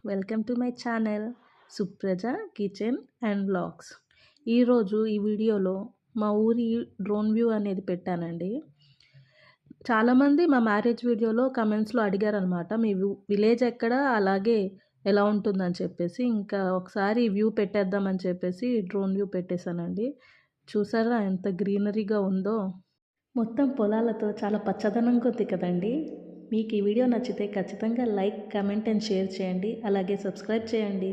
Welcome to my channel Supraja kitchen and vlogs. ఈరోజు ఈ వీడియోలో మా ఊరి డ్రోన్ వ్యూ అనేది పెట్టానండి. చాలామంది మా మ్యారేజ్ వీడియోలో కమెంట్స్లో అడిగారనమాట, మీ విలేజ్ ఎక్కడ, అలాగే ఎలా ఉంటుందని చెప్పేసి. ఇంకా ఒకసారి వ్యూ పెట్టేద్దామని చెప్పేసి డ్రోన్ వ్యూ పెట్టేశానండి. చూసారా ఎంత గ్రీనరీగా ఉందో. మొత్తం పొలాలతో చాలా పచ్చదనంగా ఉంది కదండి. మీకు ఈ వీడియో నచ్చితే ఖచ్చితంగా లైక్, కమెంట్ అండ్ షేర్ చేయండి. అలాగే సబ్స్క్రైబ్ చేయండి.